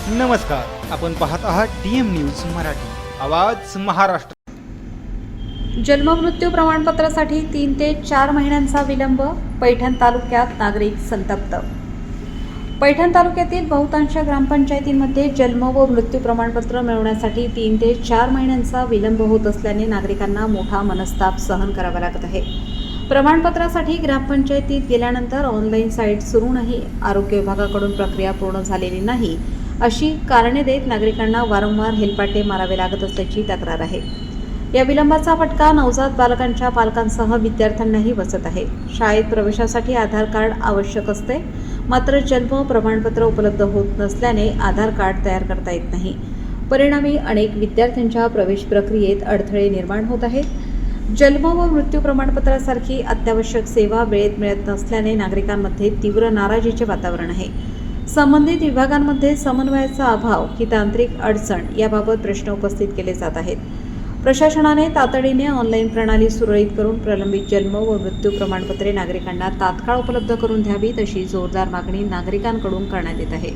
नमस्कार, आपण पाहत आहात DM न्यूज मराठी, आवाज महाराष्ट्र। जन्ममृत्यू प्रमाणपत्रासाठी 3 ते 4 महिन्यांचा विलंब, पैठण तालुक्यात नागरिक संतप्त। पैठण तालुक्यातील बहुतांश ग्रामपंचायतींमध्ये जन्म व मृत्यू प्रमाणपत्र मिळवण्यासाठी 3 ते 4 महिन्यांचा विलंब होत असल्याने नागरिकांना मोठा मनस्ताप सहन करावा लागत आहे। प्रमाणपत्रासाठी ग्रामपंचायतीत गेल्यानंतर ऑनलाईन साईट सुरूनही आरोग्य विभागाकडून प्रक्रिया पूर्ण झालेली नाही, अशी कारणे देत नागरिकांना वारंवार हेलपाटे मारावे लागत असल्याची तक्रार आहे। या विलंबाचा फटका नवजात बालकांच्या पालकांसह विद्यार्थ्यांनाही बसत आहे। शाळेत प्रवेशासाठी आधार कार्ड आवश्यक असते, मात्र जन्म प्रमाणपत्र उपलब्ध होत नसल्याने आधार कार्ड तयार करता येत नाही। परिणामी अनेक विद्यार्थ्यांच्या प्रवेश प्रक्रियेत अडथळे निर्माण होत आहेत। जन्म व मृत्यू प्रमाणपत्रासारखी अत्यावश्यक सेवा वेळेत मिळत नसल्याने नागरिकांमध्ये तीव्र नाराजीचे वातावरण आहे। संबंधित विभागांमध्ये समन्वयाचा अभाव की तांत्रिक अडचण याबाबत प्रश्न उपस्थित केले जात आहेत। प्रशासनाने तातडीने ऑनलाईन प्रणाली सुरळीत करून प्रलंबित जन्म व मृत्यू प्रमाणपत्रे नागरिकांना तात्काळ उपलब्ध करून द्यावीत, अशी जोरदार मागणी नागरिकांकडून करण्यात येत आहे।